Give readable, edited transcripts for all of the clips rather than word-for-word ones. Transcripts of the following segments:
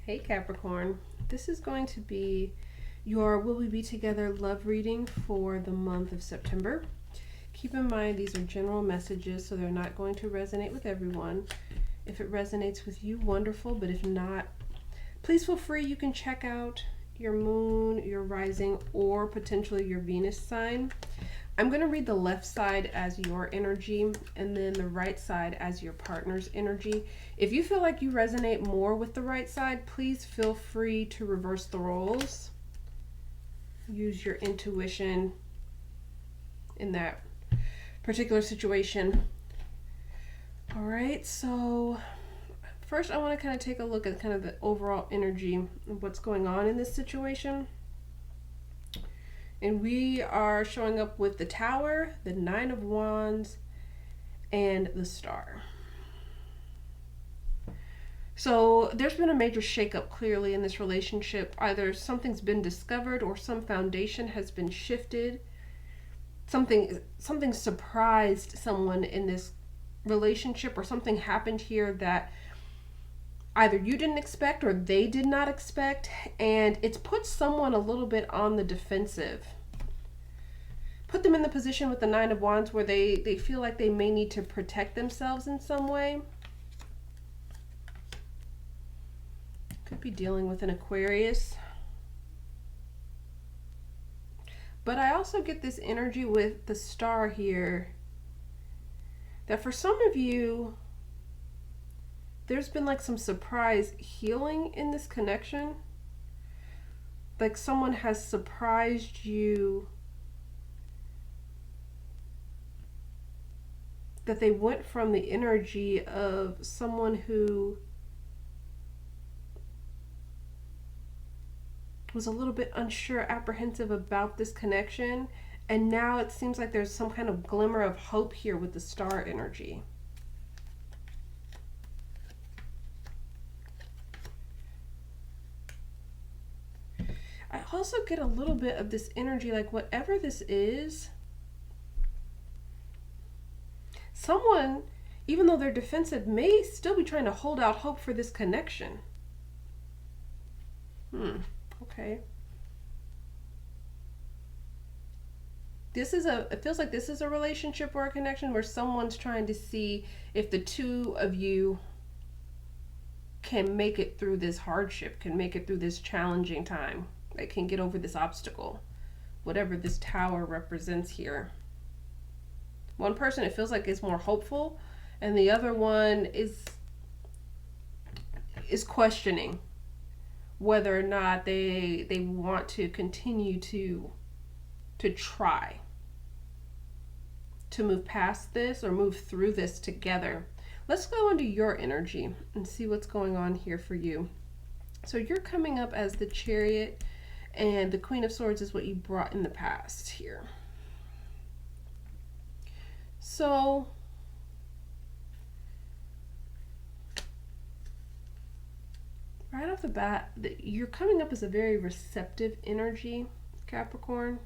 Hey Capricorn, this is going to be your Will We Be Together love reading for the month of September. Keep in mind these are general messages, so they're not going to resonate with everyone. If it resonates with you, wonderful, but if not, please feel free. You can check out your moon, your rising, or potentially your Venus sign. I'm going to read the left side as your energy and then the right side as your partner's energy. If you feel like you resonate more with the right side, please feel free to reverse the roles. Use your intuition in that particular situation. All right, so first I want to kind of take a look at kind of the overall energy of what's going on in this situation. And we are showing up with the Tower, the Nine of Wands, and the Star. So there's been a major shakeup clearly in this relationship. Either something's been discovered or some foundation has been shifted. Something surprised someone in this relationship, or something happened here that either you didn't expect or they did not expect, and it's put someone a little bit on the defensive. Put them in the position with the Nine of Wands where they feel like they may need to protect themselves in some way. Could be dealing with an Aquarius. But I also get this energy with the Star here that for some of you, there's been like some surprise healing in this connection. Like someone has surprised you, that they went from the energy of someone who was a little bit unsure, apprehensive about this connection, and now it seems like there's some kind of glimmer of hope here with the Star energy. I also get a little bit of this energy, like whatever this is, someone, even though they're defensive, may still be trying to hold out hope for this connection. Okay. It feels like this is a relationship or a connection where someone's trying to see if the two of you can make it through this hardship, can make it through this challenging time, that can get over this obstacle, whatever this Tower represents here. One person, it feels like, is more hopeful, and the other one is questioning whether or not they want to continue to try to move past this or move through this together. Let's go into your energy and see what's going on here for you. So you're coming up as the Chariot, and the Queen of Swords is what you brought in the past here. So right off the bat, you're coming up as a very receptive energy, Capricorn.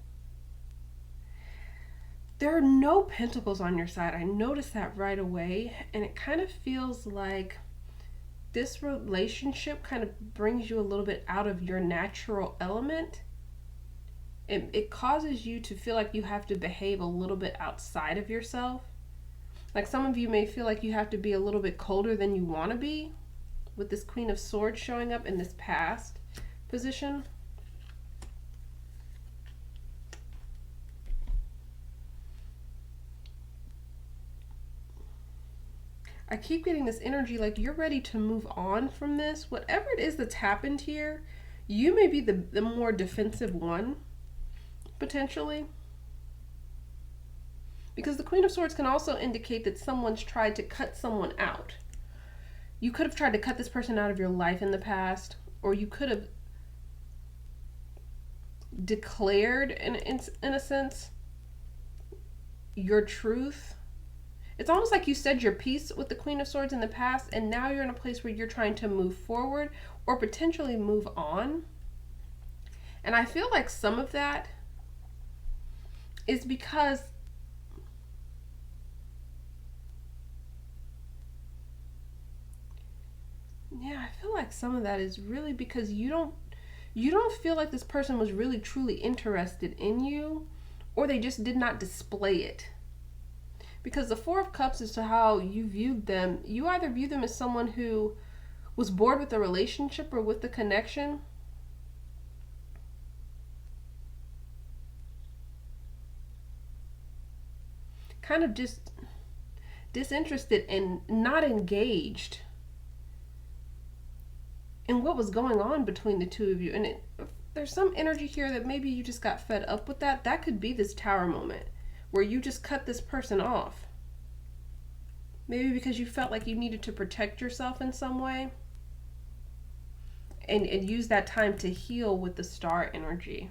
There are no pentacles on your side. I noticed that right away, and it kind of feels like this relationship kind of brings you a little bit out of your natural element. It causes you to feel like you have to behave a little bit outside of yourself. Like some of you may feel like you have to be a little bit colder than you want to be, with this Queen of Swords showing up in this past position. I keep getting this energy like you're ready to move on from this. Whatever it is that's happened here, you may be the more defensive one, potentially. Because the Queen of Swords can also indicate that someone's tried to cut someone out. You could have tried to cut this person out of your life in the past, or you could have declared, in a sense, your truth. It's almost like you said your piece with the Queen of Swords in the past, and now you're in a place where you're trying to move forward or potentially move on. And I feel like some of that is because Yeah, I feel like some of that is really because you don't feel like this person was really truly interested in you, or they just did not display it. Because the Four of Cups is to how you viewed them. You either view them as someone who was bored with the relationship or with the connection. Kind of just disinterested and not engaged in what was going on between the two of you. And there's some energy here that maybe you just got fed up with that. That could be this Tower moment where you just cut this person off. Maybe because you felt like you needed to protect yourself in some way. And use that time to heal with the Star energy.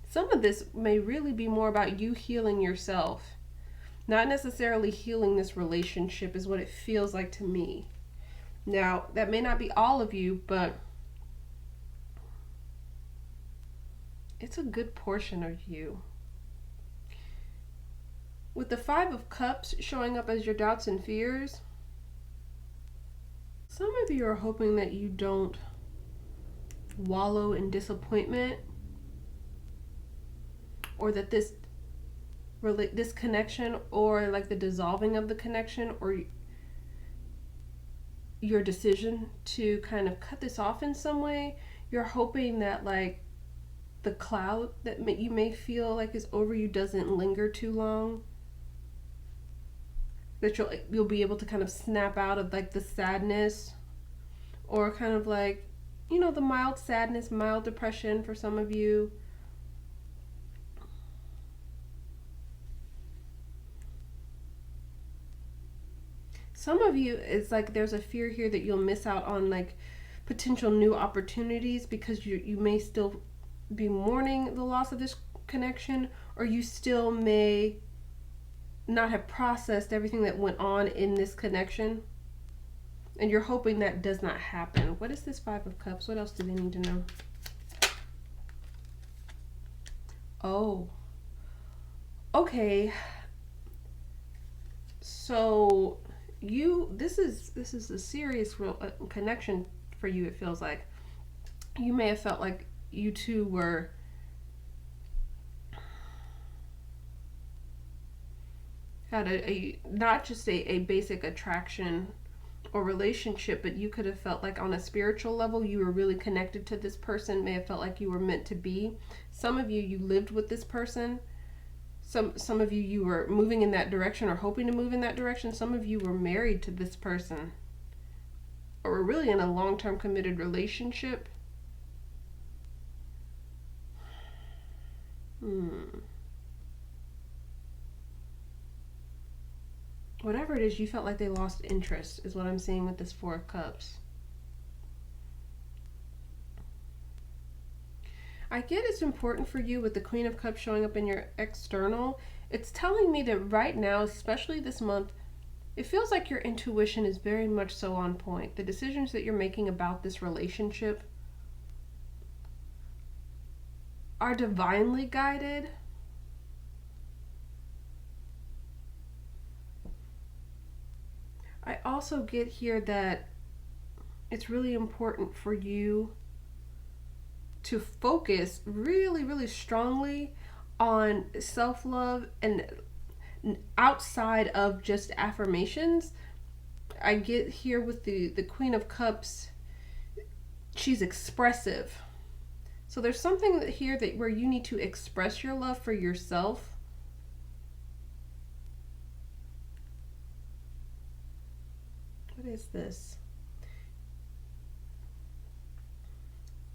Some of this may really be more about you healing yourself. Not necessarily healing this relationship is what it feels like to me. Now, that may not be all of you, but it's a good portion of you. With the Five of Cups showing up as your doubts and fears, some of you are hoping that you don't wallow in disappointment, or that this connection, or like the dissolving of the connection, or your decision to kind of cut this off in some way, you're hoping that like the cloud that you may feel like is over you doesn't linger too long, that you'll be able to kind of snap out of like the sadness, or kind of like, you know, the mild sadness, mild depression for some of you. Some of you, it's like there's a fear here that you'll miss out on like potential new opportunities because you may still be mourning the loss of this connection, or you still may not have processed everything that went on in this connection, and you're hoping that does not happen. What is this Five of Cups? What else do they need to know? Oh, okay. So this is a serious real connection for you. It feels like you may have felt like you two were had a not just a basic attraction or relationship, but you could have felt like on a spiritual level you were really connected to this person, may have felt like you were meant to be. Some of you lived with this person. Some of you were moving in that direction or hoping to move in that direction. Some of you were married to this person, or were really in a long-term committed relationship. Whatever it is, you felt like they lost interest, is what I'm seeing with this Four of Cups. I get it's important for you with the Queen of Cups showing up in your external. It's telling me that right now, especially this month, it feels like your intuition is very much so on point. The decisions that you're making about this relationship are divinely guided. I also get here that it's really important for you to focus really, really strongly on self-love and outside of just affirmations. I get here with the Queen of Cups, she's expressive. So there's something here that where you need to express your love for yourself. What is this?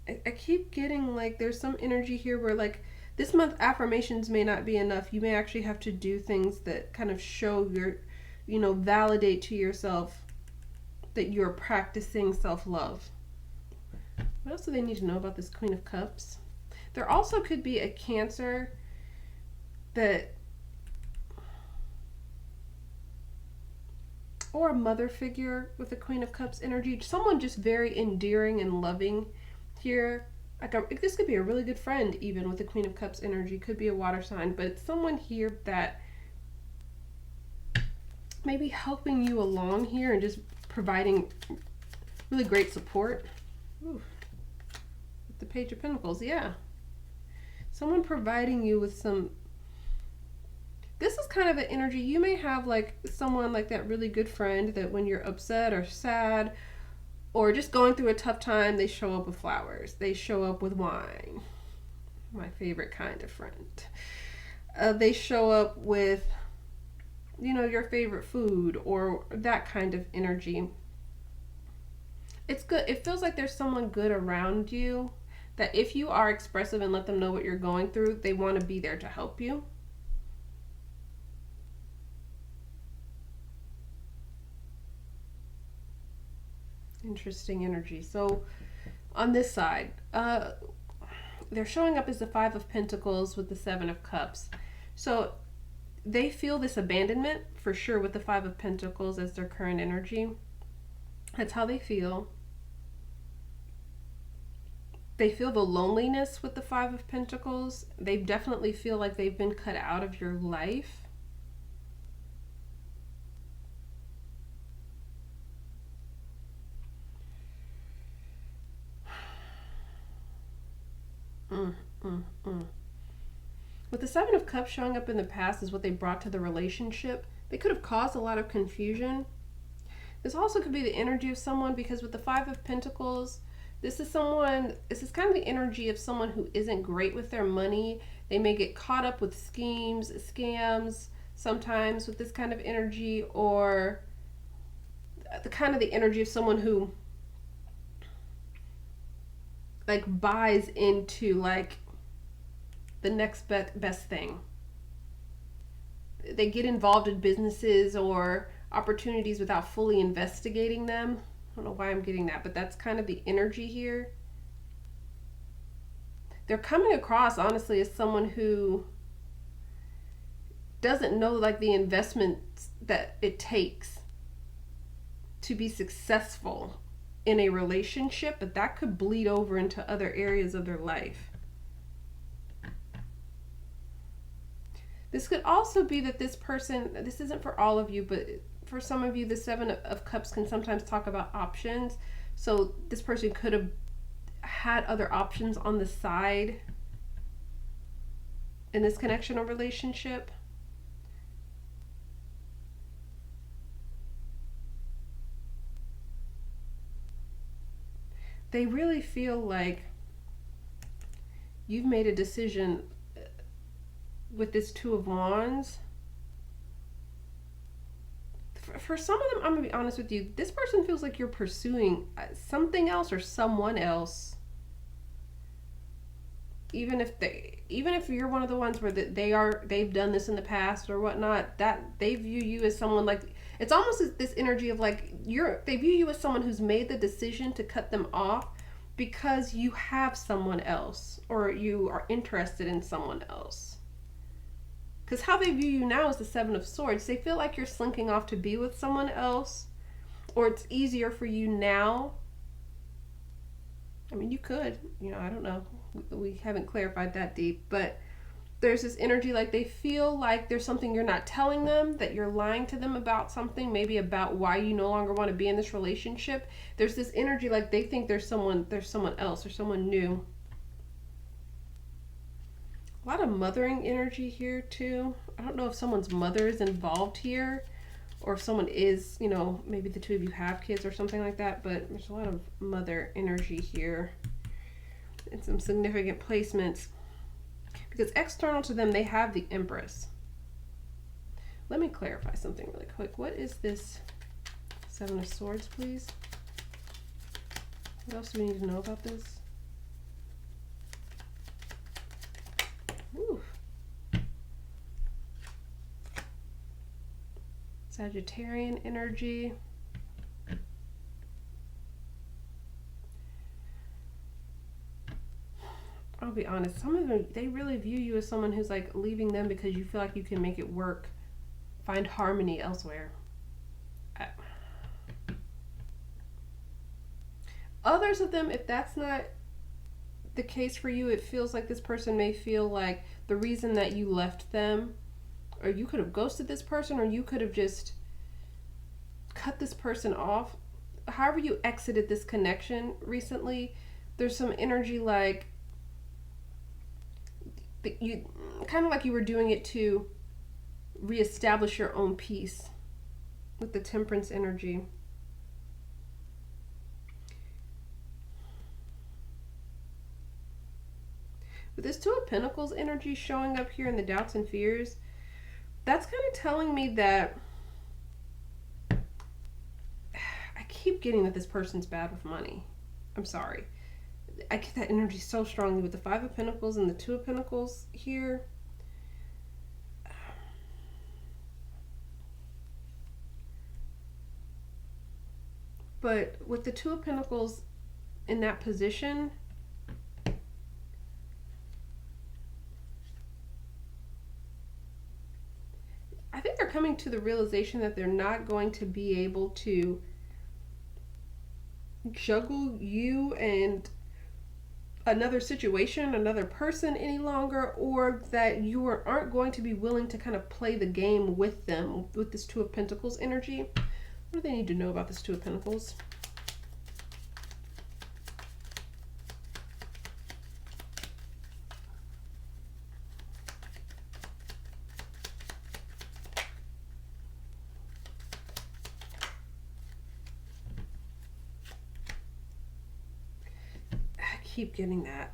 I keep getting like there's some energy here where like this month affirmations may not be enough. You may actually have to do things that kind of show your, validate to yourself that you're practicing self-love. What else do they need to know about this Queen of Cups? There also could be a Cancer that, or a mother figure with the Queen of Cups energy. Someone just very endearing and loving here. Like this could be a really good friend even with the Queen of Cups energy. Could be a water sign, but it's someone here that maybe helping you along here and just providing really great support. Ooh, with the Page of Pentacles, yeah. Someone providing you with some, this is kind of an energy. You may have like someone like that really good friend that when you're upset or sad or just going through a tough time, they show up with flowers. They show up with wine. My favorite kind of friend. They show up with, you know, your favorite food or that kind of energy. It's good. It feels like there's someone good around you that if you are expressive and let them know what you're going through, they want to be there to help you. Interesting energy. So on this side, they're showing up as the Five of Pentacles with the Seven of Cups. So they feel this abandonment for sure with the Five of Pentacles as their current energy. That's how they feel. They feel the loneliness with the Five of Pentacles. They definitely feel like they've been cut out of your life. With the Seven of Cups showing up in the past is what they brought to the relationship. They could have caused a lot of confusion. This also could be the energy of someone, because with the Five of Pentacles, this is kind of the energy of someone who isn't great with their money. They may get caught up with schemes, scams, sometimes with this kind of energy, or the energy of someone who like buys into like the next best thing. They get involved in businesses or opportunities without fully investigating them. I don't know why I'm getting that, but that's kind of the energy here. They're coming across, honestly, as someone who doesn't know like the investments that it takes to be successful in a relationship, but that could bleed over into other areas of their life. This could also be that this person, this isn't for all of you, but for some of you, the Seven of Cups can sometimes talk about options. So this person could have had other options on the side in this connection or relationship. They really feel like you've made a decision with this Two of Wands. For some of them, I'm going to be honest with you, this person feels like you're pursuing something else or someone else. Even if you're one of the ones where they've done this in the past or whatnot, that they view you as someone like, it's almost this energy of like they view you as someone who's made the decision to cut them off because you have someone else or you are interested in someone else. Because how they view you now is the Seven of Swords. They feel like you're slinking off to be with someone else, or it's easier for you now. I mean, you could, I don't know. We haven't clarified that deep, but there's this energy like they feel like there's something you're not telling them, that you're lying to them about something, maybe about why you no longer want to be in this relationship. There's this energy like they think there's someone else or someone new. A lot of mothering energy here too. I don't know if someone's mother is involved here or if someone is, maybe the two of you have kids or something like that, but there's a lot of mother energy here and some significant placements because external to them, they have the Empress. Let me clarify something really quick. What is this Seven of Swords, please? What else do we need to know about this? Ooh. Sagittarian energy. I'll be honest, some of them, they really view you as someone who's like leaving them because you feel like you can make it work, find harmony elsewhere. Others of them, if that's not the case for you, it feels like this person may feel like the reason that you left them, or you could have ghosted this person, or you could have just cut this person off, however you exited this connection recently, there's some energy like you kind of like you were doing it to reestablish your own peace with the Temperance energy. With this Two of Pentacles energy showing up here in the doubts and fears, that's kind of telling me that I keep getting that this person's bad with money. I'm sorry. I get that energy so strongly with the Five of Pentacles and the Two of Pentacles here. But with the Two of Pentacles in that position, I think they're coming to the realization that they're not going to be able to juggle you and another situation, another person any longer, or that you aren't going to be willing to kind of play the game with them with this Two of Pentacles energy. What do they need to know about this Two of Pentacles? Keep getting that.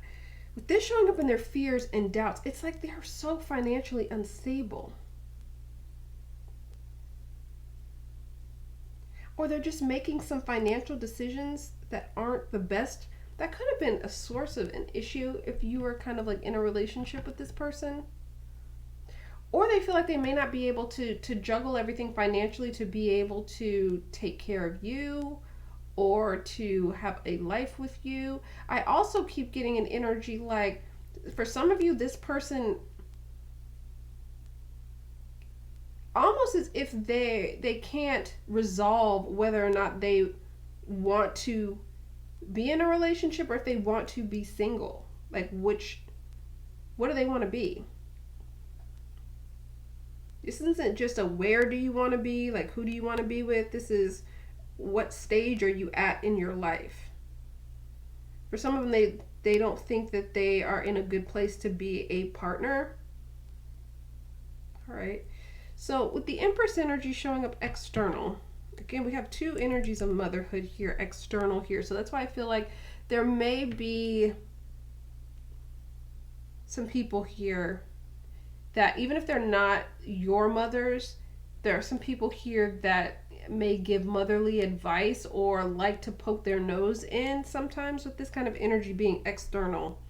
With this showing up in their fears and doubts, it's like they're so financially unstable. Or they're just making some financial decisions that aren't the best. That could have been a source of an issue if you were kind of like in a relationship with this person. Or they feel like they may not be able to juggle everything financially to be able to take care of you or to have a life with you. I also keep getting an energy like, for some of you, this person, almost as if they can't resolve whether or not they want to be in a relationship or if they want to be single. Like, what do they want to be? This isn't just a where do you want to be, like who do you want to be with. This is what stage are you at in your life? For some of them, they don't think that they are in a good place to be a partner. All right. So with the Empress energy showing up external, again, we have two energies of motherhood here, external here. So that's why I feel like there may be some people here that even if they're not your mothers, there are some people here that may give motherly advice or like to poke their nose in sometimes with this kind of energy being external.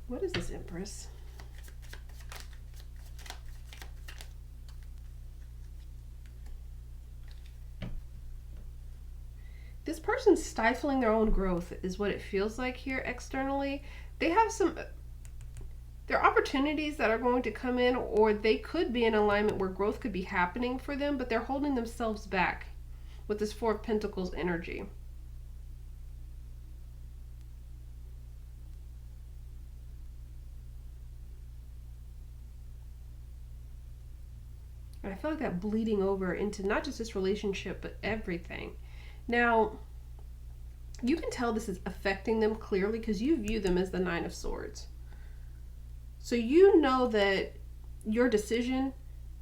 What is this, Empress? This person's stifling their own growth is what it feels like here externally. They have there are opportunities that are going to come in, or they could be in alignment where growth could be happening for them, but they're holding themselves back with this Four of Pentacles energy. And I feel like that bleeding over into not just this relationship, but everything. Now, you can tell this is affecting them clearly because you view them as the Nine of Swords. So you know that your decision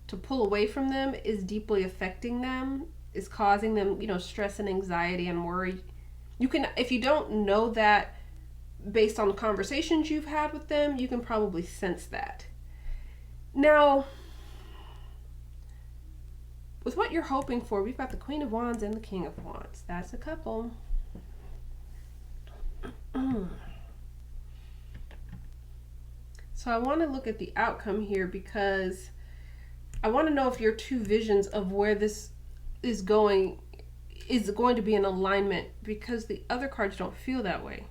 to pull away from them is deeply affecting them, is causing them, stress and anxiety and worry. You can, if you don't know that based on the conversations you've had with them, you can probably sense that. Now, with what you're hoping for, we've got the Queen of Wands and the King of Wands. That's a couple. So I want to look at the outcome here because I want to know if your two visions of where this is going to be in alignment, because the other cards don't feel that way.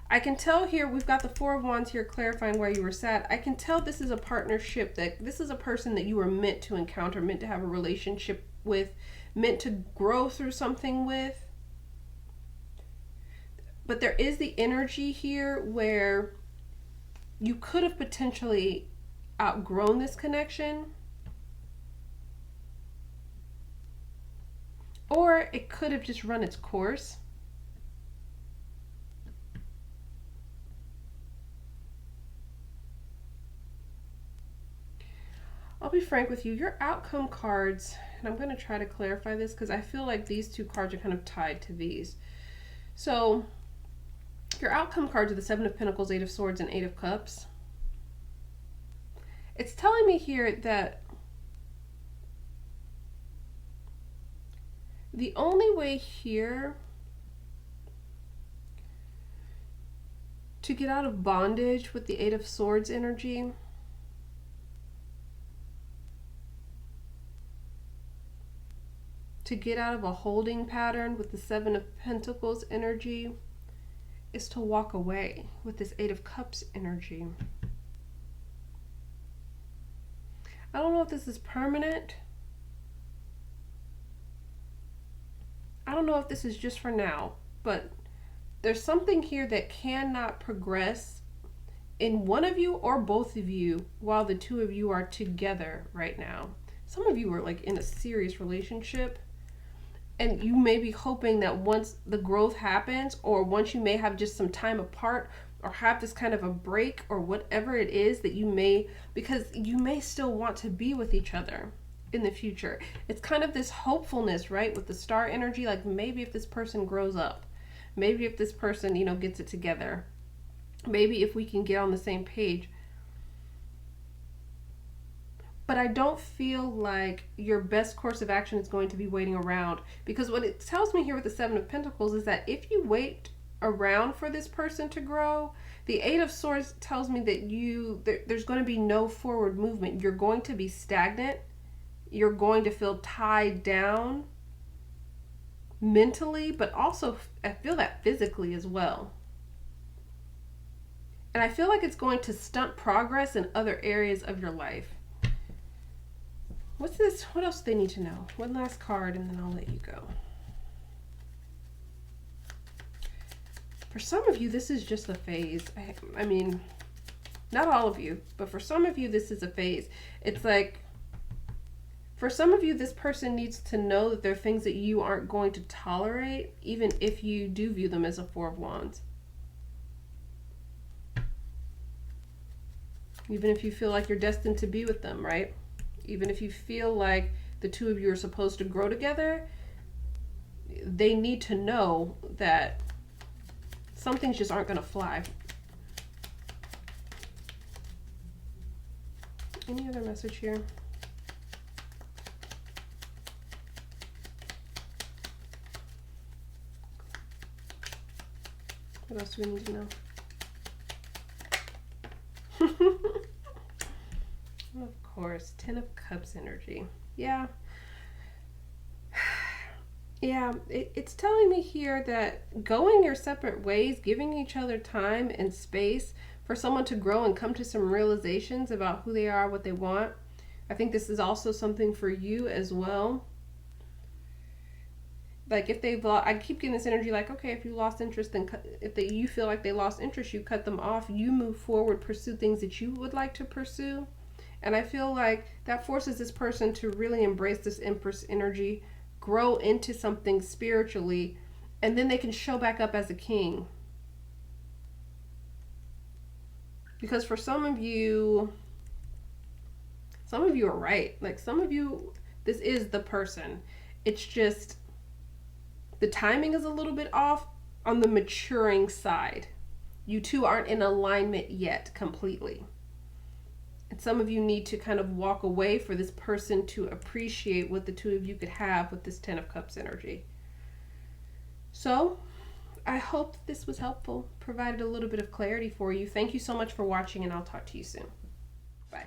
I can tell here, we've got the Four of Wands here clarifying where you were sad. I can tell this is a partnership, that this is a person that you were meant to encounter, meant to have a relationship with, meant to grow through something with. But there is the energy here where you could have potentially outgrown this connection. Or it could have just run its course. I'll be frank with you, your outcome cards, and I'm going to try to clarify this because I feel like these two cards are kind of tied to these. So your outcome cards are the Seven of Pentacles, Eight of Swords, and Eight of Cups. It's telling me here that the only way here to get out of bondage with the Eight of Swords energy to get out of a holding pattern with the Seven of Pentacles energy is to walk away with this Eight of Cups energy. I don't know if this is permanent. I don't know if this is just for now, but there's something here that cannot progress in one of you or both of you while the two of you are together right now. Some of you are like in a serious relationship, and you may be hoping that once the growth happens, or once you may have just some time apart, or have this kind of a break, or whatever it is that you may, because you may still want to be with each other in the future. It's kind of this hopefulness, right? With the star energy, like maybe if this person grows up, maybe if this person, you know, gets it together, maybe if we can get on the same page. But I don't feel like your best course of action is going to be waiting around, because what it tells me here with the Seven of Pentacles is that if you wait around for this person to grow, the Eight of Swords tells me that there's going to be no forward movement. You're going to be stagnant. You're going to feel tied down mentally, but also I feel that physically as well. And I feel like it's going to stunt progress in other areas of your life. What's this? What else do they need to know? One last card and then I'll let you go. For some of you, this is just a phase. I mean, not all of you, but for some of you, this is a phase. It's like, for some of you, this person needs to know that there are things that you aren't going to tolerate, even if you do view them as a Four of Wands. Even if you feel like you're destined to be with them, right? Even if you feel like the two of you are supposed to grow together, they need to know that some things just aren't going to fly. Any other message here? What else do we need to know? Of course, Ten of Cups energy. Yeah. Yeah, it's telling me here that going your separate ways, giving each other time and space for someone to grow and come to some realizations about who they are, what they want. I think this is also something for you as well. Like if they've lost, I keep getting this energy like, okay, if you lost interest, then you feel like they lost interest, you cut them off, you move forward, pursue things that you would like to pursue. And I feel like that forces this person to really embrace this Empress energy, grow into something spiritually, and then they can show back up as a king. Because for some of you are right. Like some of you, this is the person. It's just the timing is a little bit off on the maturing side. You two aren't in alignment yet completely. And some of you need to kind of walk away for this person to appreciate what the two of you could have with this Ten of Cups energy. So I hope this was helpful, provided a little bit of clarity for you. Thank you so much for watching, and I'll talk to you soon. Bye.